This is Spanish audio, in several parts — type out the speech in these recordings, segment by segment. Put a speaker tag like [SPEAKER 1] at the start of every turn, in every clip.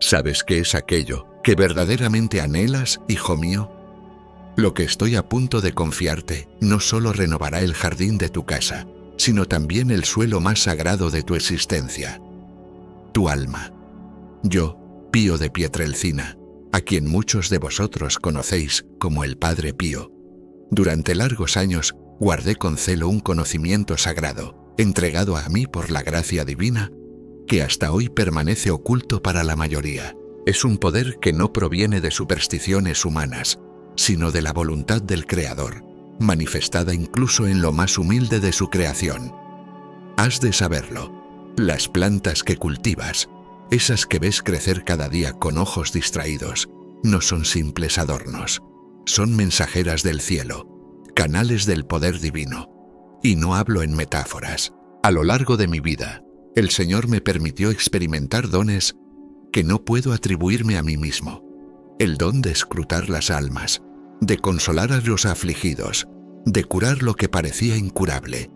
[SPEAKER 1] ¿Sabes qué es aquello que verdaderamente anhelas, hijo mío? Lo que estoy a punto de confiarte no solo renovará el jardín de tu casa, sino también el suelo más sagrado de tu existencia, tu alma. Yo, Pío de Pietrelcina, a quien muchos de vosotros conocéis como el Padre Pío, durante largos años guardé con celo un conocimiento sagrado, entregado a mí por la gracia divina, que hasta hoy permanece oculto para la mayoría. Es un poder que no proviene de supersticiones humanas, sino de la voluntad del Creador, manifestada incluso en lo más humilde de su creación. Has de saberlo. Las plantas que cultivas, esas que ves crecer cada día con ojos distraídos, no son simples adornos. Son mensajeras del cielo, canales del poder divino. Y no hablo en metáforas. A lo largo de mi vida, el Señor me permitió experimentar dones que no puedo atribuirme a mí mismo. El don de escrutar las almas, de consolar a los afligidos, de curar lo que parecía incurable.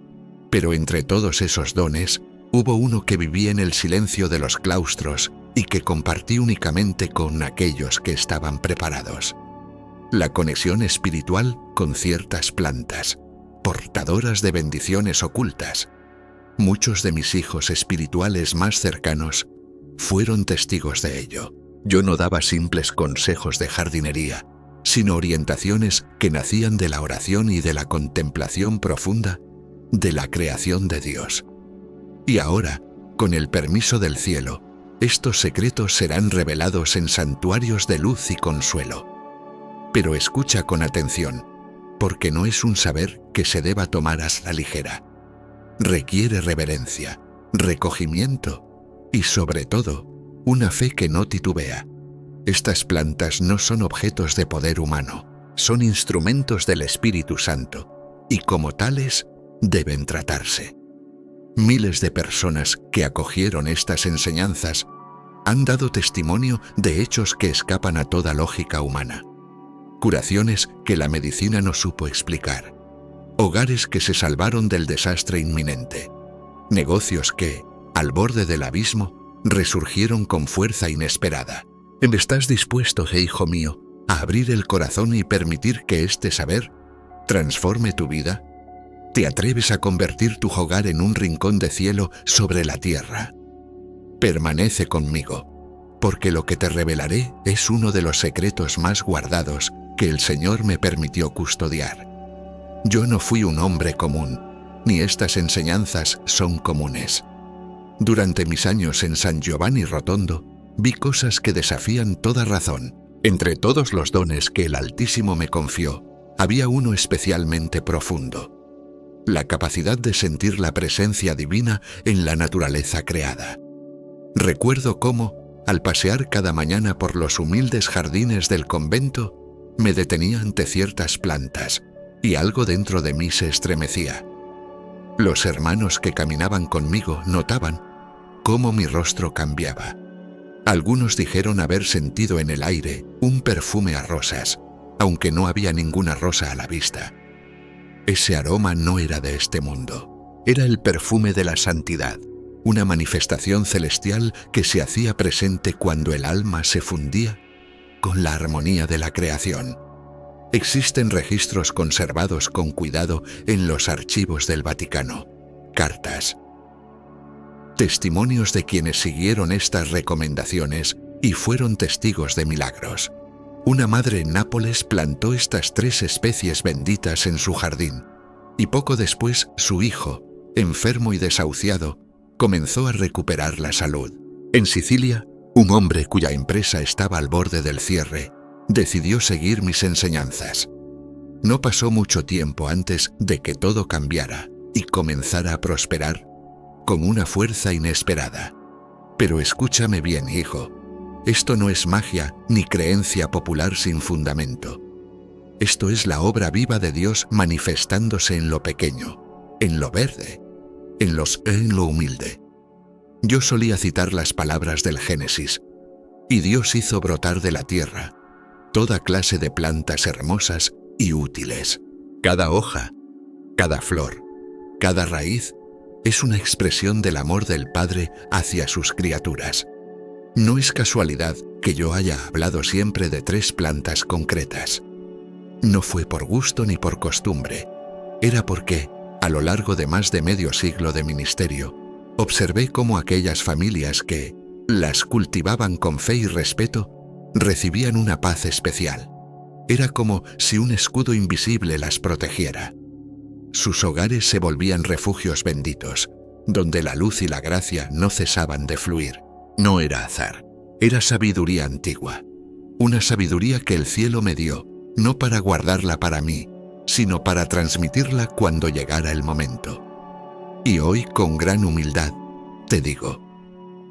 [SPEAKER 1] Pero entre todos esos dones, hubo uno que viví en el silencio de los claustros y que compartí únicamente con aquellos que estaban preparados. La conexión espiritual con ciertas plantas, portadoras de bendiciones ocultas. Muchos de mis hijos espirituales más cercanos fueron testigos de ello. Yo no daba simples consejos de jardinería, sino orientaciones que nacían de la oración y de la contemplación profunda de la creación de Dios. Y ahora, con el permiso del cielo, estos secretos serán revelados en santuarios de luz y consuelo. Pero escucha con atención, porque no es un saber que se deba tomar a la ligera. Requiere reverencia, recogimiento y, sobre todo, una fe que no titubea. Estas plantas no son objetos de poder humano, son instrumentos del Espíritu Santo, y como tales, deben tratarse. Miles de personas que acogieron estas enseñanzas han dado testimonio de hechos que escapan a toda lógica humana. Curaciones que la medicina no supo explicar. Hogares que se salvaron del desastre inminente. Negocios que, al borde del abismo, resurgieron con fuerza inesperada. ¿Estás dispuesto, hijo mío, a abrir el corazón y permitir que este saber transforme tu vida? ¿Te atreves a convertir tu hogar en un rincón de cielo sobre la tierra? Permanece conmigo, porque lo que te revelaré es uno de los secretos más guardados que el Señor me permitió custodiar. Yo no fui un hombre común, ni estas enseñanzas son comunes. Durante mis años en San Giovanni Rotondo, vi cosas que desafían toda razón. Entre todos los dones que el Altísimo me confió, había uno especialmente profundo: la capacidad de sentir la presencia divina en la naturaleza creada. Recuerdo cómo, al pasear cada mañana por los humildes jardines del convento, me detenía ante ciertas plantas, y algo dentro de mí se estremecía. Los hermanos que caminaban conmigo notaban cómo mi rostro cambiaba. Algunos dijeron haber sentido en el aire un perfume a rosas, aunque no había ninguna rosa a la vista. Ese aroma no era de este mundo. Era el perfume de la santidad, una manifestación celestial que se hacía presente cuando el alma se fundía con la armonía de la creación. Existen registros conservados con cuidado en los archivos del Vaticano, cartas, testimonios de quienes siguieron estas recomendaciones y fueron testigos de milagros. Una madre en Nápoles plantó estas 3 especies benditas en su jardín, y poco después su hijo, enfermo y desahuciado, comenzó a recuperar la salud. En Sicilia, un hombre cuya empresa estaba al borde del cierre, decidió seguir mis enseñanzas. No pasó mucho tiempo antes de que todo cambiara y comenzara a prosperar con una fuerza inesperada. Pero escúchame bien, hijo. Esto no es magia ni creencia popular sin fundamento. Esto es la obra viva de Dios manifestándose en lo pequeño, en lo verde, en lo humilde. Yo solía citar las palabras del Génesis: y Dios hizo brotar de la tierra toda clase de plantas hermosas y útiles. Cada hoja, cada flor, cada raíz es una expresión del amor del Padre hacia sus criaturas. No es casualidad que yo haya hablado siempre de 3 plantas concretas. No fue por gusto ni por costumbre. Era porque, a lo largo de más de medio siglo de ministerio, observé cómo aquellas familias que las cultivaban con fe y respeto recibían una paz especial. Era como si un escudo invisible las protegiera. Sus hogares se volvían refugios benditos, donde la luz y la gracia no cesaban de fluir. No era azar, era sabiduría antigua. Una sabiduría que el cielo me dio, no para guardarla para mí, sino para transmitirla cuando llegara el momento. Y hoy, con gran humildad, te digo,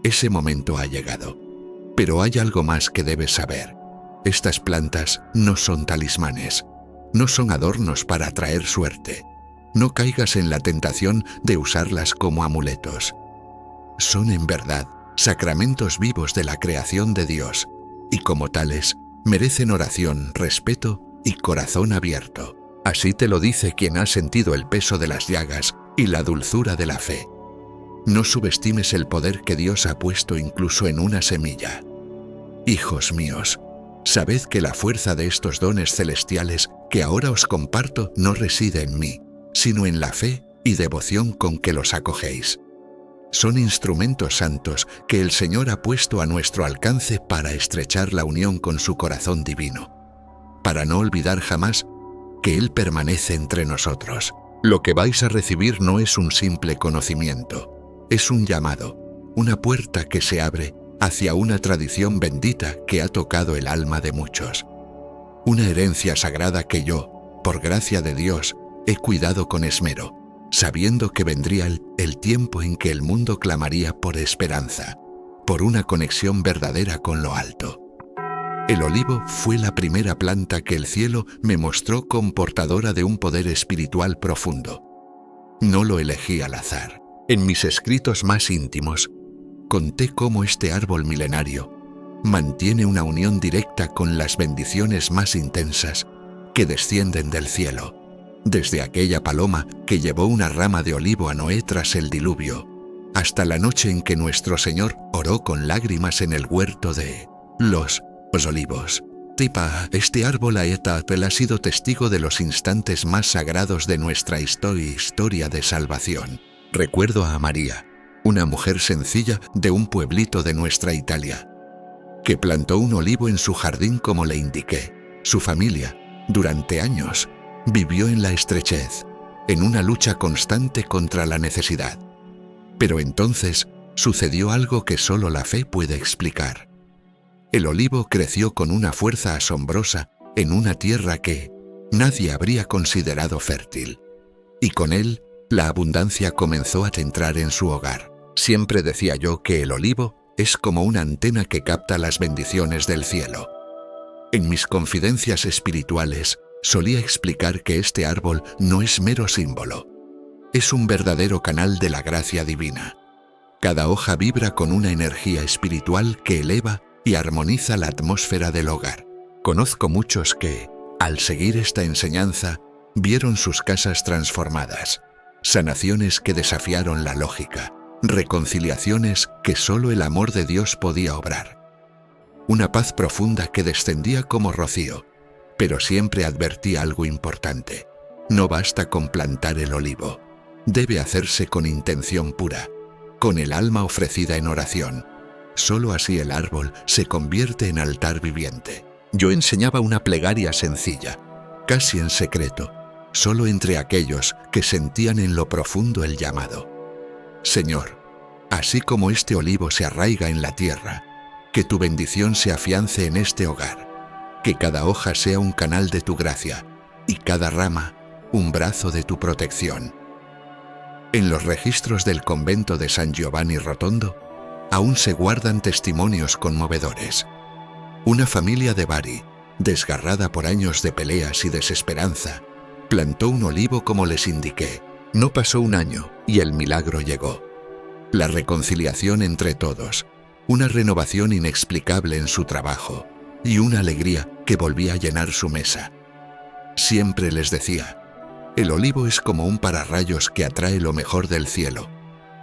[SPEAKER 1] ese momento ha llegado. Pero hay algo más que debes saber. Estas plantas no son talismanes, no son adornos para atraer suerte. No caigas en la tentación de usarlas como amuletos. Son en verdad sacramentos vivos de la creación de Dios, y como tales, merecen oración, respeto y corazón abierto. Así te lo dice quien ha sentido el peso de las llagas y la dulzura de la fe. No subestimes el poder que Dios ha puesto incluso en una semilla. Hijos míos, sabed que la fuerza de estos dones celestiales que ahora os comparto no reside en mí, sino en la fe y devoción con que los acogéis. Son instrumentos santos que el Señor ha puesto a nuestro alcance para estrechar la unión con su corazón divino, para no olvidar jamás que Él permanece entre nosotros. Lo que vais a recibir no es un simple conocimiento, es un llamado, una puerta que se abre hacia una tradición bendita que ha tocado el alma de muchos. Una herencia sagrada que yo, por gracia de Dios, he cuidado con esmero, sabiendo que vendría el tiempo en que el mundo clamaría por esperanza, por una conexión verdadera con lo alto. El olivo fue la primera planta que el cielo me mostró como portadora de un poder espiritual profundo. No lo elegí al azar. En mis escritos más íntimos, conté cómo este árbol milenario mantiene una unión directa con las bendiciones más intensas que descienden del cielo, desde aquella paloma que llevó una rama de olivo a Noé tras el diluvio, hasta la noche en que nuestro Señor oró con lágrimas en el huerto de los olivos. Este árbol ha sido testigo de los instantes más sagrados de nuestra historia de salvación. Recuerdo a María, una mujer sencilla de un pueblito de nuestra Italia, que plantó un olivo en su jardín como le indiqué. Su familia, durante años, vivió en la estrechez, en una lucha constante contra la necesidad. Pero entonces sucedió algo que solo la fe puede explicar. El olivo creció con una fuerza asombrosa en una tierra que nadie habría considerado fértil. Y con él, la abundancia comenzó a entrar en su hogar. Siempre decía yo que el olivo es como una antena que capta las bendiciones del cielo. En mis confidencias espirituales, solía explicar que este árbol no es mero símbolo. Es un verdadero canal de la gracia divina. Cada hoja vibra con una energía espiritual que eleva y armoniza la atmósfera del hogar. Conozco muchos que, al seguir esta enseñanza, vieron sus casas transformadas, sanaciones que desafiaron la lógica, reconciliaciones que solo el amor de Dios podía obrar. Una paz profunda que descendía como rocío, pero siempre advertí algo importante. No basta con plantar el olivo. Debe hacerse con intención pura, con el alma ofrecida en oración. Solo así el árbol se convierte en altar viviente. Yo enseñaba una plegaria sencilla, casi en secreto, solo entre aquellos que sentían en lo profundo el llamado. Señor, así como este olivo se arraiga en la tierra, que tu bendición se afiance en este hogar. Que cada hoja sea un canal de tu gracia y cada rama un brazo de tu protección. En los registros del convento de San Giovanni Rotondo aún se guardan testimonios conmovedores. Una familia de Bari, desgarrada por años de peleas y desesperanza, plantó un olivo como les indiqué. No pasó un año y el milagro llegó. La reconciliación entre todos, una renovación inexplicable en su trabajo, y una alegría que volvía a llenar su mesa. Siempre les decía, el olivo es como un pararrayos que atrae lo mejor del cielo,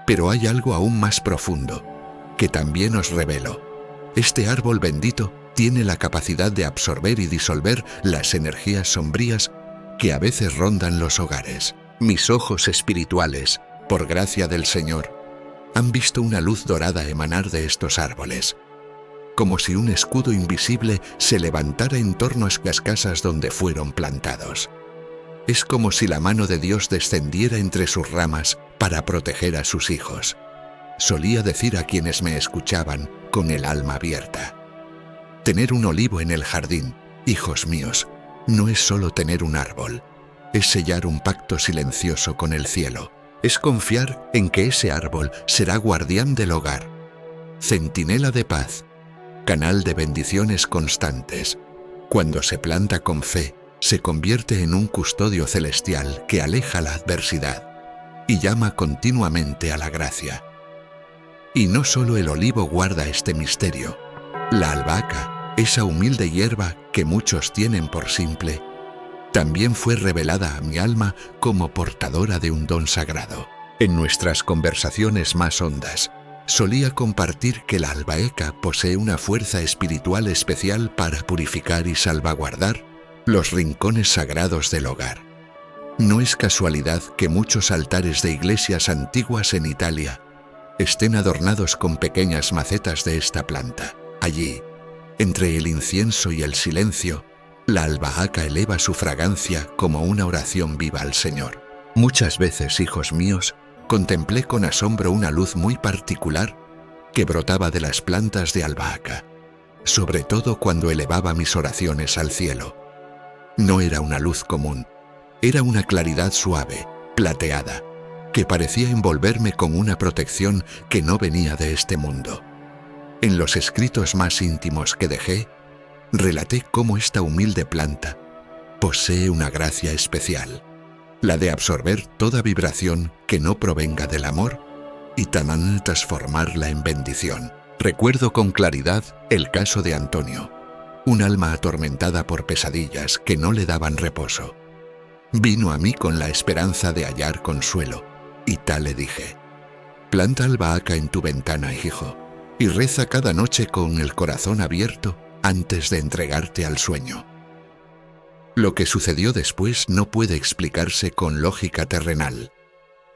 [SPEAKER 1] pero hay algo aún más profundo, que también os revelo. Este árbol bendito tiene la capacidad de absorber y disolver las energías sombrías que a veces rondan los hogares. Mis ojos espirituales, por gracia del Señor, han visto una luz dorada emanar de estos árboles, como si un escudo invisible se levantara en torno a las casas donde fueron plantados. Es como si la mano de Dios descendiera entre sus ramas para proteger a sus hijos. Solía decir a quienes me escuchaban con el alma abierta: tener un olivo en el jardín, hijos míos, no es solo tener un árbol, es sellar un pacto silencioso con el cielo. Es confiar en que ese árbol será guardián del hogar, centinela de paz, canal de bendiciones constantes. Cuando se planta con fe, se convierte en un custodio celestial que aleja la adversidad y llama continuamente a la gracia. Y no solo el olivo guarda este misterio. La albahaca, esa humilde hierba que muchos tienen por simple, también fue revelada a mi alma como portadora de un don sagrado. En nuestras conversaciones más hondas, solía compartir que la albahaca posee una fuerza espiritual especial para purificar y salvaguardar los rincones sagrados del hogar. No es casualidad que muchos altares de iglesias antiguas en Italia estén adornados con pequeñas macetas de esta planta. Allí, entre el incienso y el silencio, la albahaca eleva su fragancia como una oración viva al Señor. Muchas veces, hijos míos, contemplé con asombro una luz muy particular que brotaba de las plantas de albahaca, sobre todo cuando elevaba mis oraciones al cielo. No era una luz común, era una claridad suave, plateada, que parecía envolverme con una protección que no venía de este mundo. En los escritos más íntimos que dejé, relaté cómo esta humilde planta posee una gracia especial, la de absorber toda vibración que no provenga del amor y también transformarla en bendición. Recuerdo con claridad el caso de Antonio, un alma atormentada por pesadillas que no le daban reposo. Vino a mí con la esperanza de hallar consuelo, y tal le dije: planta albahaca en tu ventana, hijo, y reza cada noche con el corazón abierto antes de entregarte al sueño. Lo que sucedió después no puede explicarse con lógica terrenal.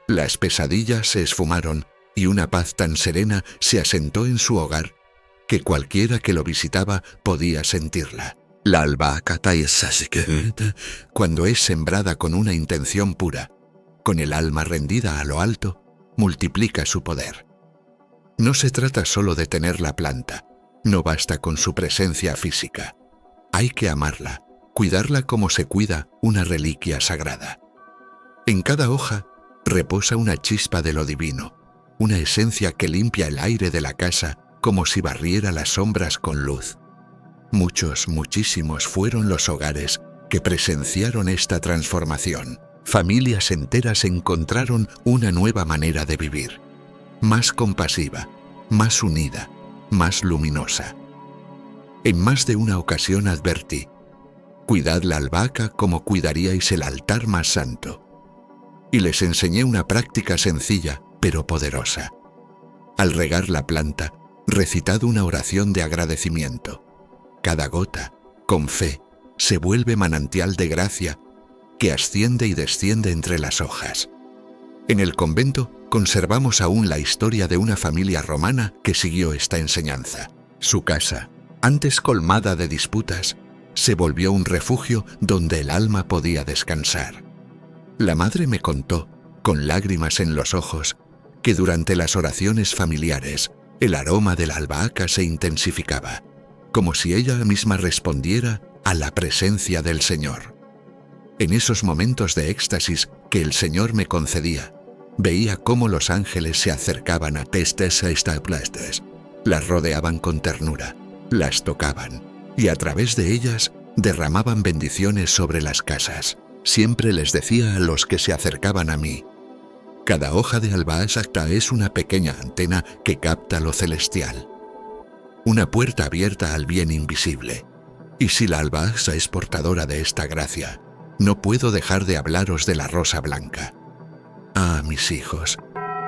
[SPEAKER 1] Las pesadillas se esfumaron y una paz tan serena se asentó en su hogar que cualquiera que lo visitaba podía sentirla. La albahaca, cuando es sembrada con una intención pura, con el alma rendida a lo alto, multiplica su poder. No se trata solo de tener la planta, no basta con su presencia física. Hay que amarla, cuidarla como se cuida una reliquia sagrada. En cada hoja reposa una chispa de lo divino, una esencia que limpia el aire de la casa como si barriera las sombras con luz. Muchos, muchísimos fueron los hogares que presenciaron esta transformación. Familias enteras encontraron una nueva manera de vivir, más compasiva, más unida, más luminosa. En más de una ocasión advertí: cuidad la albahaca como cuidaríais el altar más santo. Y les enseñé una práctica sencilla, pero poderosa. Al regar la planta, recitad una oración de agradecimiento. Cada gota, con fe, se vuelve manantial de gracia que asciende y desciende entre las hojas. En el convento conservamos aún la historia de una familia romana que siguió esta enseñanza. Su casa, antes colmada de disputas, se volvió un refugio donde el alma podía descansar. La madre me contó, con lágrimas en los ojos, que durante las oraciones familiares el aroma de la albahaca se intensificaba, como si ella misma respondiera a la presencia del Señor. En esos momentos de éxtasis que el Señor me concedía, veía cómo los ángeles se acercaban a estas plantas, las rodeaban con ternura, las tocaban, y a través de ellas derramaban bendiciones sobre las casas. Siempre les decía a los que se acercaban a mí: cada hoja de albahaca es una pequeña antena que capta lo celestial, una puerta abierta al bien invisible. Y si la albahaca es portadora de esta gracia, no puedo dejar de hablaros de la rosa blanca. Ah, mis hijos,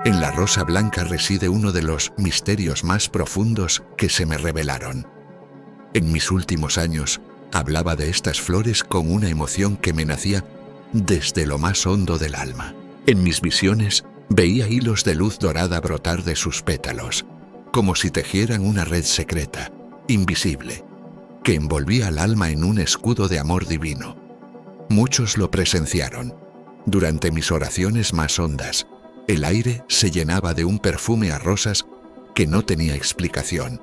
[SPEAKER 1] En la rosa blanca reside uno de los misterios más profundos que se me revelaron. En mis últimos años, hablaba de estas flores con una emoción que me nacía desde lo más hondo del alma. En mis visiones, veía hilos de luz dorada brotar de sus pétalos, como si tejieran una red secreta, invisible, que envolvía al alma en un escudo de amor divino. Muchos lo presenciaron. Durante mis oraciones más hondas, el aire se llenaba de un perfume a rosas que no tenía explicación.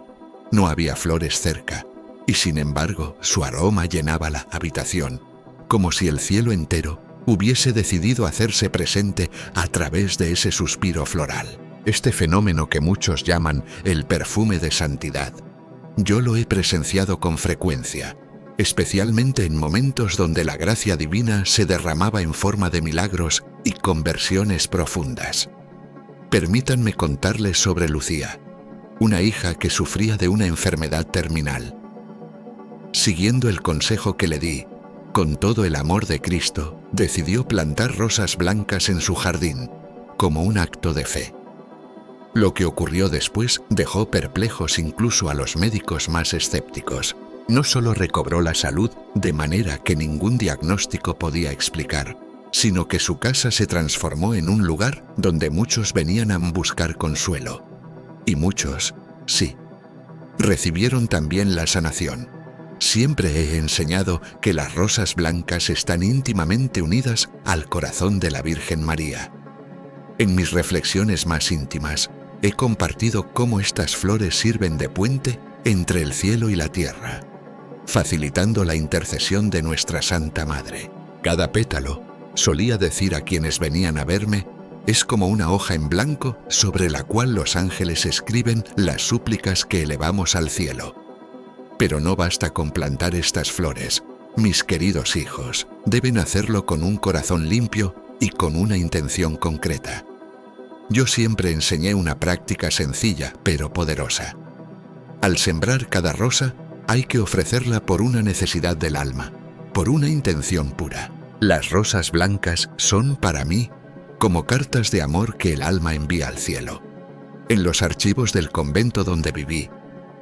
[SPEAKER 1] No había flores cerca, y sin embargo su aroma llenaba la habitación, como si el cielo entero hubiese decidido hacerse presente a través de ese suspiro floral. Este fenómeno que muchos llaman el perfume de santidad, yo lo he presenciado con frecuencia, especialmente en momentos donde la gracia divina se derramaba en forma de milagros y conversiones profundas. Permítanme contarles sobre Lucía, una hija que sufría de una enfermedad terminal. Siguiendo el consejo que le di, con todo el amor de Cristo, decidió plantar rosas blancas en su jardín, como un acto de fe. Lo que ocurrió después dejó perplejos incluso a los médicos más escépticos. No solo recobró la salud de manera que ningún diagnóstico podía explicar, sino que su casa se transformó en un lugar donde muchos venían a buscar consuelo. Y muchos, sí, recibieron también la sanación. Siempre he enseñado que las rosas blancas están íntimamente unidas al corazón de la Virgen María. En mis reflexiones más íntimas, he compartido cómo estas flores sirven de puente entre el cielo y la tierra, facilitando la intercesión de nuestra Santa Madre. Cada pétalo, solía decir a quienes venían a verme, es como una hoja en blanco sobre la cual los ángeles escriben las súplicas que elevamos al cielo. Pero no basta con plantar estas flores. Mis queridos hijos, deben hacerlo con un corazón limpio y con una intención concreta. Yo siempre enseñé una práctica sencilla, pero poderosa. Al sembrar cada rosa, hay que ofrecerla por una necesidad del alma, por una intención pura. Las rosas blancas son para mí como cartas de amor que el alma envía al cielo. En los archivos del convento donde viví,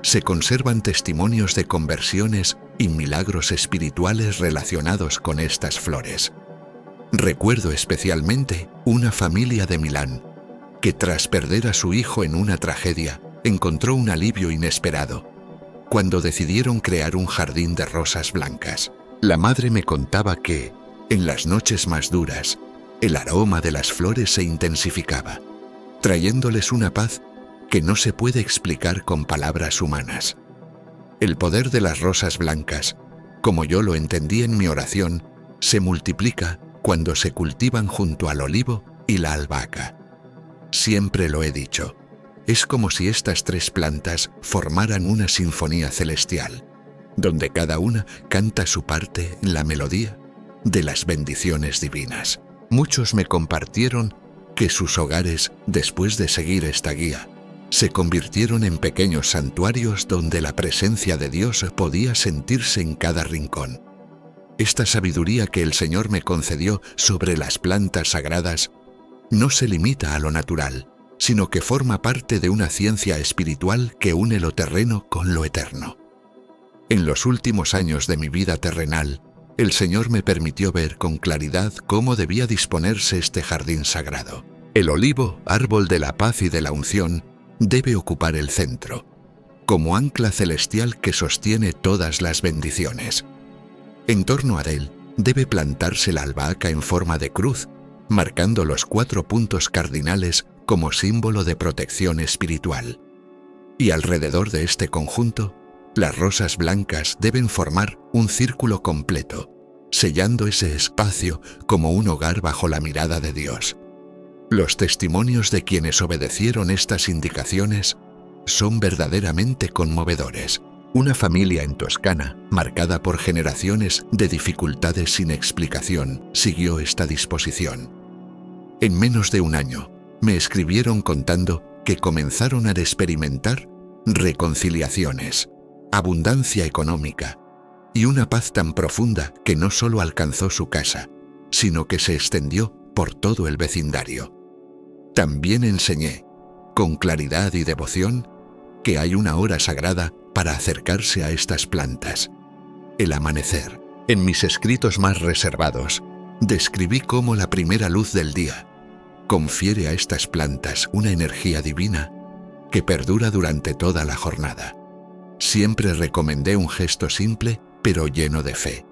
[SPEAKER 1] se conservan testimonios de conversiones y milagros espirituales relacionados con estas flores. Recuerdo especialmente una familia de Milán que tras perder a su hijo en una tragedia, encontró un alivio inesperado cuando decidieron crear un jardín de rosas blancas. La madre me contaba que, en las noches más duras, el aroma de las flores se intensificaba, trayéndoles una paz que no se puede explicar con palabras humanas. El poder de las rosas blancas, como yo lo entendí en mi oración, se multiplica cuando se cultivan junto al olivo y la albahaca. Siempre lo he dicho, es como si estas tres plantas formaran una sinfonía celestial, donde cada una canta su parte en la melodía de las bendiciones divinas. Muchos me compartieron que sus hogares, después de seguir esta guía, se convirtieron en pequeños santuarios donde la presencia de Dios podía sentirse en cada rincón. Esta sabiduría que el Señor me concedió sobre las plantas sagradas no se limita a lo natural, sino que forma parte de una ciencia espiritual que une lo terreno con lo eterno. En los últimos años de mi vida terrenal, el Señor me permitió ver con claridad cómo debía disponerse este jardín sagrado. El olivo, árbol de la paz y de la unción, debe ocupar el centro, como ancla celestial que sostiene todas las bendiciones. En torno a él debe plantarse la albahaca en forma de cruz, marcando los 4 puntos cardinales como símbolo de protección espiritual. Y alrededor de este conjunto, las rosas blancas deben formar un círculo completo, sellando ese espacio como un hogar bajo la mirada de Dios. Los testimonios de quienes obedecieron estas indicaciones son verdaderamente conmovedores. Una familia en Toscana, marcada por generaciones de dificultades sin explicación, siguió esta disposición. En menos de un año, me escribieron contando que comenzaron a experimentar reconciliaciones, abundancia económica y una paz tan profunda que no solo alcanzó su casa, sino que se extendió por todo el vecindario. También enseñé, con claridad y devoción, que hay una hora sagrada para acercarse a estas plantas, el amanecer. En mis escritos más reservados, describí cómo la primera luz del día confiere a estas plantas una energía divina que perdura durante toda la jornada. Siempre recomendé un gesto simple, pero lleno de fe.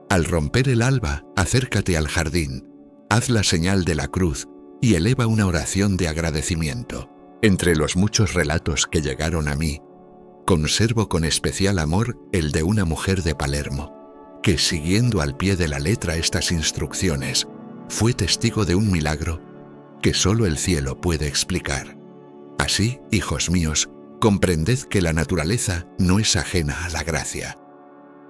[SPEAKER 1] Al romper el alba, acércate al jardín, haz la señal de la cruz y eleva una oración de agradecimiento. Entre los muchos relatos que llegaron a mí, conservo con especial amor el de una mujer de Palermo, que siguiendo al pie de la letra estas instrucciones, fue testigo de un milagro que solo el cielo puede explicar. Así, hijos míos, comprended que la naturaleza no es ajena a la gracia.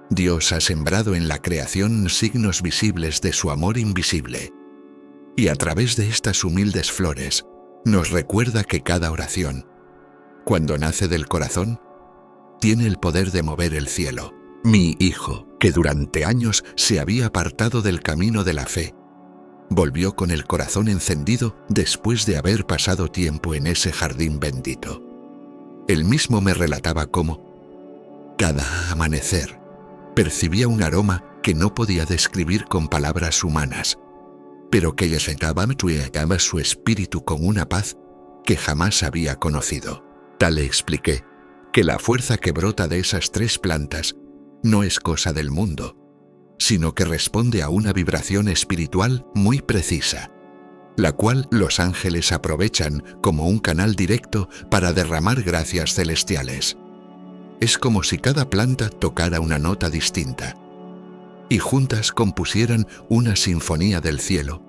[SPEAKER 1] Dios ha sembrado en la creación signos visibles de su amor invisible, y a través de estas humildes flores nos recuerda que cada oración, cuando nace del corazón, tiene el poder de mover el cielo. Mi hijo, que durante años se había apartado del camino de la fe, volvió con el corazón encendido después de haber pasado tiempo en ese jardín bendito. Él mismo me relataba cómo, cada amanecer, percibía un aroma que no podía describir con palabras humanas, pero que llenaba su espíritu con una paz que jamás había conocido. Tal le expliqué que la fuerza que brota de esas 3 plantas no es cosa del mundo, sino que responde a una vibración espiritual muy precisa, la cual los ángeles aprovechan como un canal directo para derramar gracias celestiales. Es como si cada planta tocara una nota distinta, y juntas compusieran una sinfonía del cielo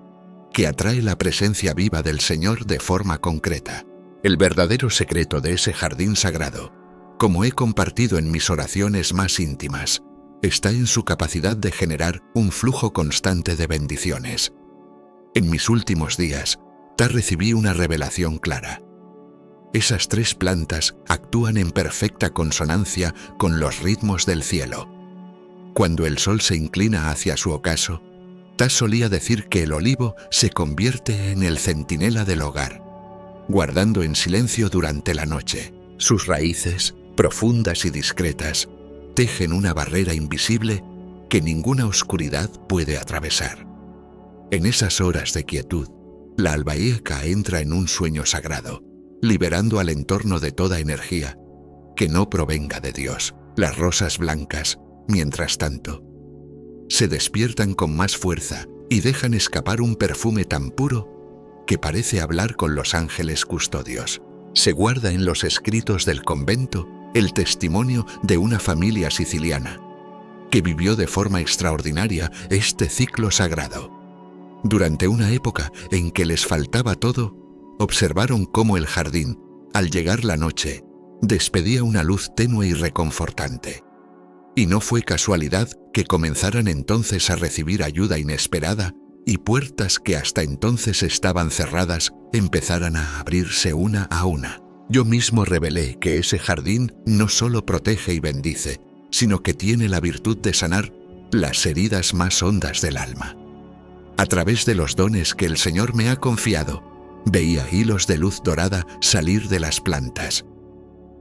[SPEAKER 1] que atrae la presencia viva del Señor de forma concreta. El verdadero secreto de ese jardín sagrado, como he compartido en mis oraciones más íntimas, está en su capacidad de generar un flujo constante de bendiciones. En mis últimos días, recibí una revelación clara. Esas 3 plantas actúan en perfecta consonancia con los ritmos del cielo. Cuando el sol se inclina hacia su ocaso, solía decir que el olivo se convierte en el centinela del hogar, guardando en silencio durante la noche. Sus raíces, profundas y discretas, tejen una barrera invisible que ninguna oscuridad puede atravesar. En esas horas de quietud, la albahía entra en un sueño sagrado, liberando al entorno de toda energía que no provenga de Dios. Las rosas blancas, mientras tanto, se despiertan con más fuerza y dejan escapar un perfume tan puro que parece hablar con los ángeles custodios. Se guarda en los escritos del convento el testimonio de una familia siciliana que vivió de forma extraordinaria este ciclo sagrado. Durante una época en que les faltaba todo, observaron cómo el jardín, al llegar la noche, despedía una luz tenue y reconfortante. Y no fue casualidad que comenzaran entonces a recibir ayuda inesperada y puertas que hasta entonces estaban cerradas empezaran a abrirse una a una. Yo mismo revelé que ese jardín no solo protege y bendice, sino que tiene la virtud de sanar las heridas más hondas del alma. A través de los dones que el Señor me ha confiado, veía hilos de luz dorada salir de las plantas,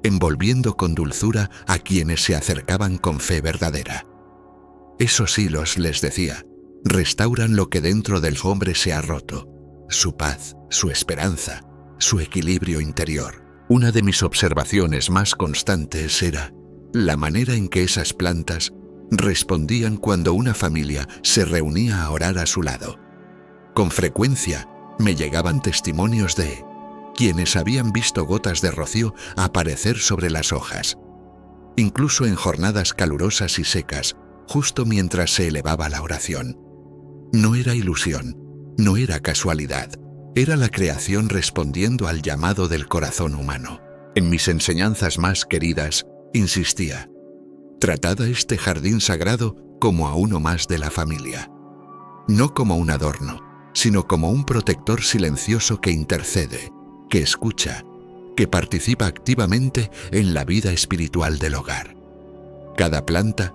[SPEAKER 1] envolviendo con dulzura a quienes se acercaban con fe verdadera. Esos hilos, les decía, restauran lo que dentro del hombre se ha roto, su paz, su esperanza, su equilibrio interior. Una de mis observaciones más constantes era la manera en que esas plantas respondían cuando una familia se reunía a orar a su lado. Con frecuencia me llegaban testimonios de quienes habían visto gotas de rocío aparecer sobre las hojas, incluso en jornadas calurosas y secas, justo mientras se elevaba la oración. No era ilusión, no era casualidad, era la creación respondiendo al llamado del corazón humano. En mis enseñanzas más queridas, insistía, tratad a este jardín sagrado como a uno más de la familia, no como un adorno, sino como un protector silencioso que intercede, que escucha, que participa activamente en la vida espiritual del hogar. Cada planta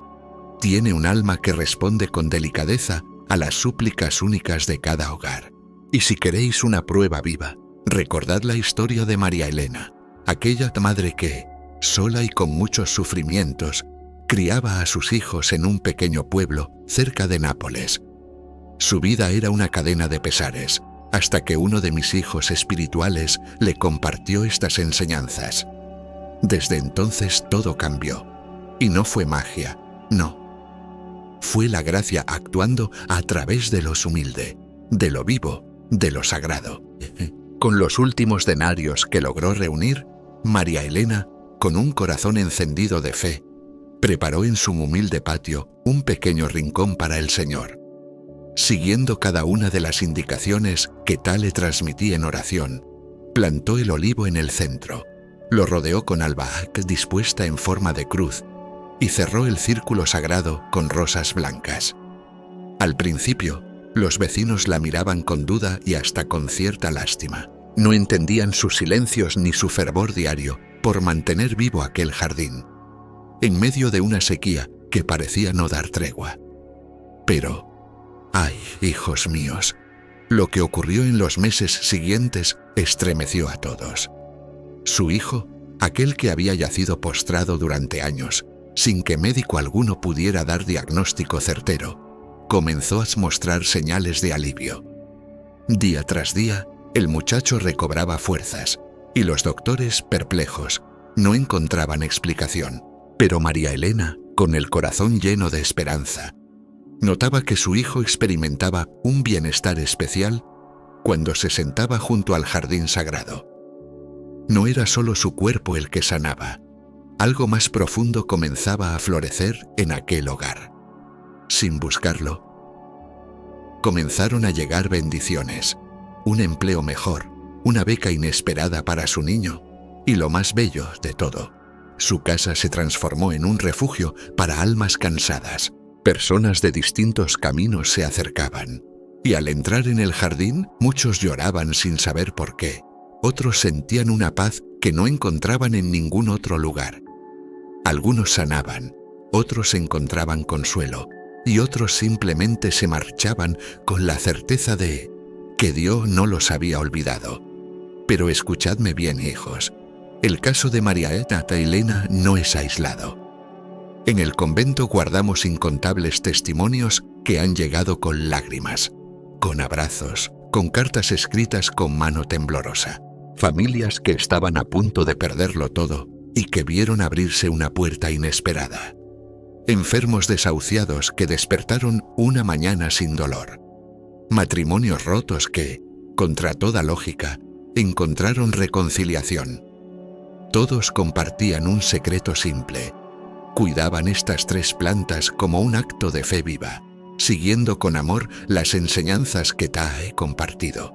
[SPEAKER 1] tiene un alma que responde con delicadeza a las súplicas únicas de cada hogar. Y si queréis una prueba viva, Recordad la historia de María Elena, aquella madre que, sola y con muchos sufrimientos, criaba a sus hijos en un pequeño pueblo cerca de Nápoles. Su vida era una cadena de pesares, hasta que uno de mis hijos espirituales le compartió estas enseñanzas. Desde entonces todo cambió. Y no fue magia, no. Fue la gracia actuando a través de lo humilde, de lo vivo, de lo sagrado. Con los últimos denarios que logró reunir, María Elena, con un corazón encendido de fe, preparó en su humilde patio un pequeño rincón para el Señor. Siguiendo cada una de las indicaciones que tal le transmití en oración, plantó el olivo en el centro, lo rodeó con albahaca dispuesta en forma de cruz y cerró el círculo sagrado con rosas blancas. Al principio, los vecinos la miraban con duda y hasta con cierta lástima. No entendían sus silencios ni su fervor diario por mantener vivo aquel jardín, en medio de una sequía que parecía no dar tregua. Pero, ¡ay, hijos míos! Lo que ocurrió en los meses siguientes estremeció a todos. Su hijo, aquel que había yacido postrado durante años, sin que médico alguno pudiera dar diagnóstico certero, comenzó a mostrar señales de alivio. Día tras día, el muchacho recobraba fuerzas, y los doctores, perplejos, no encontraban explicación. Pero María Elena, con el corazón lleno de esperanza, notaba que su hijo experimentaba un bienestar especial cuando se sentaba junto al jardín sagrado. No era solo su cuerpo el que sanaba, algo más profundo comenzaba a florecer en aquel hogar. Sin buscarlo, comenzaron a llegar bendiciones, un empleo mejor, una beca inesperada para su niño, y lo más bello de todo, su casa se transformó en un refugio para almas cansadas. Personas de distintos caminos se acercaban, y al entrar en el jardín, muchos lloraban sin saber por qué. Otros sentían una paz que no encontraban en ningún otro lugar. Algunos sanaban, otros encontraban consuelo, y otros simplemente se marchaban con la certeza de que Dios no los había olvidado. Pero escuchadme bien, hijos, el caso de María Elena no es aislado. En el convento guardamos incontables testimonios que han llegado con lágrimas, con abrazos, con cartas escritas con mano temblorosa. Familias que estaban a punto de perderlo todo y que vieron abrirse una puerta inesperada. Enfermos desahuciados que despertaron una mañana sin dolor. Matrimonios rotos que, contra toda lógica, encontraron reconciliación. Todos compartían un secreto simple. Cuidaban estas tres plantas como un acto de fe viva, siguiendo con amor las enseñanzas que he compartido.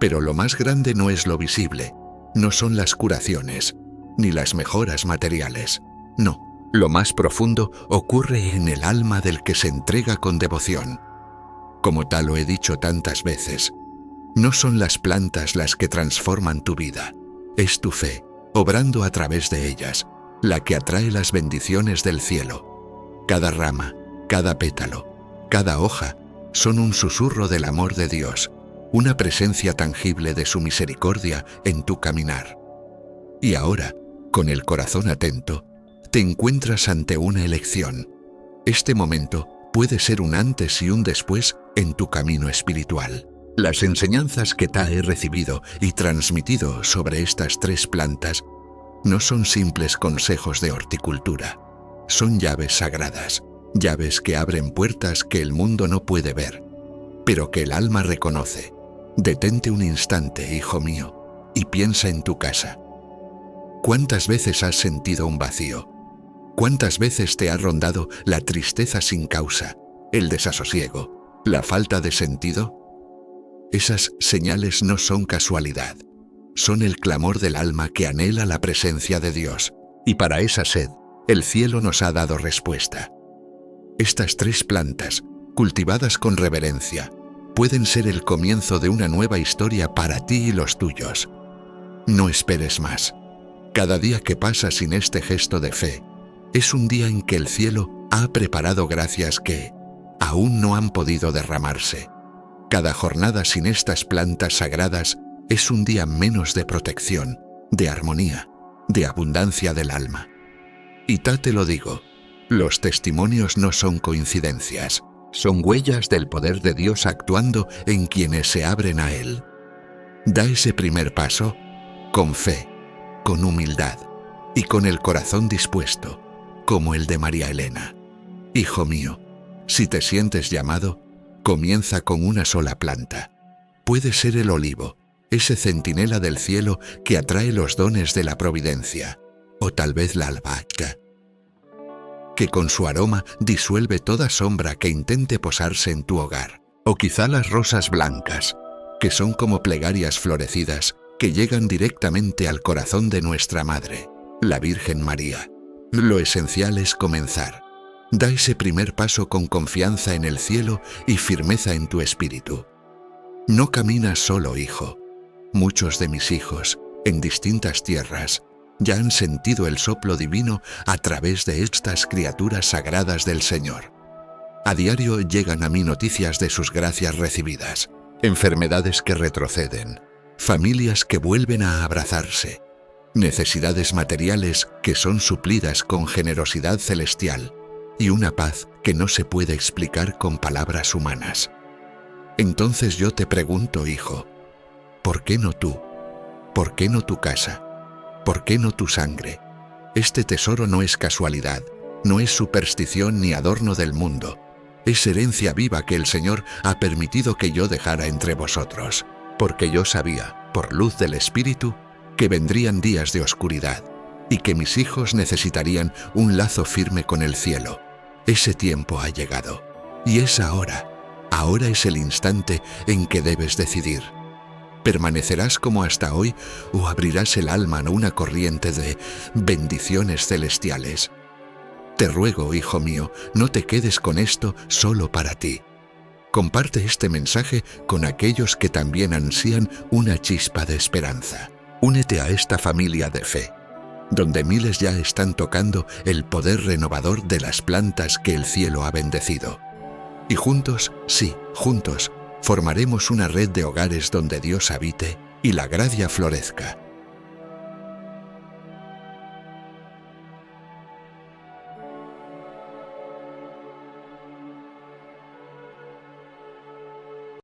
[SPEAKER 1] Pero lo más grande no es lo visible, no son las curaciones, ni las mejoras materiales. No, lo más profundo ocurre en el alma del que se entrega con devoción. Como tal lo he dicho tantas veces, no son las plantas las que transforman tu vida, es tu fe, obrando a través de ellas, la que atrae las bendiciones del cielo. Cada rama, cada pétalo, cada hoja son un susurro del amor de Dios, una presencia tangible de su misericordia en tu caminar. Y ahora, con el corazón atento, te encuentras ante una elección. Este momento puede ser un antes y un después en tu camino espiritual. Las enseñanzas que he recibido y transmitido sobre estas tres plantas no son simples consejos de horticultura, son llaves sagradas, llaves que abren puertas que el mundo no puede ver, pero que el alma reconoce. Detente un instante, hijo mío, y piensa en tu casa. ¿Cuántas veces has sentido un vacío? ¿Cuántas veces te ha rondado la tristeza sin causa, el desasosiego, la falta de sentido? Esas señales no son casualidad. Son el clamor del alma que anhela la presencia de Dios, y para esa sed, el cielo nos ha dado respuesta. Estas tres plantas, cultivadas con reverencia, pueden ser el comienzo de una nueva historia para ti y los tuyos. No esperes más. Cada día que pasa sin este gesto de fe, es un día en que el cielo ha preparado gracias que aún no han podido derramarse. Cada jornada sin estas plantas sagradas Es un día menos de protección, de armonía, de abundancia del alma. Y te lo digo, los testimonios no son coincidencias, son huellas del poder de Dios actuando en quienes se abren a Él. Da ese primer paso con fe, con humildad y con el corazón dispuesto, como el de María Elena. Hijo mío, si te sientes llamado, comienza con una sola planta. Puede ser el olivo, ese centinela del cielo que atrae los dones de la providencia, o tal vez la albahaca, que con su aroma disuelve toda sombra que intente posarse en tu hogar, o quizá las rosas blancas, que son como plegarias florecidas que llegan directamente al corazón de nuestra Madre, la Virgen María. Lo esencial es comenzar. Da ese primer paso con confianza en el cielo y firmeza en tu espíritu. No caminas solo, hijo. Muchos de mis hijos, en distintas tierras, ya han sentido el soplo divino a través de estas criaturas sagradas del Señor. A diario llegan a mí noticias de sus gracias recibidas, enfermedades que retroceden, familias que vuelven a abrazarse, necesidades materiales que son suplidas con generosidad celestial y una paz que no se puede explicar con palabras humanas. Entonces yo te pregunto, hijo, ¿por qué no tú? ¿Por qué no tu casa? ¿Por qué no tu sangre? Este tesoro no es casualidad, no es superstición ni adorno del mundo. Es herencia viva que el Señor ha permitido que yo dejara entre vosotros, porque yo sabía, por luz del Espíritu, que vendrían días de oscuridad y que mis hijos necesitarían un lazo firme con el cielo. Ese tiempo ha llegado, y es ahora. Ahora es el instante en que debes decidir. ¿Permanecerás como hasta hoy o abrirás el alma a una corriente de bendiciones celestiales? Te ruego, hijo mío, no te quedes con esto solo para ti. Comparte este mensaje con aquellos que también ansían una chispa de esperanza. Únete a esta familia de fe, donde miles ya están tocando el poder renovador de las plantas que el cielo ha bendecido. Y juntos, sí, juntos, formaremos una red de hogares donde Dios habite y la gracia florezca.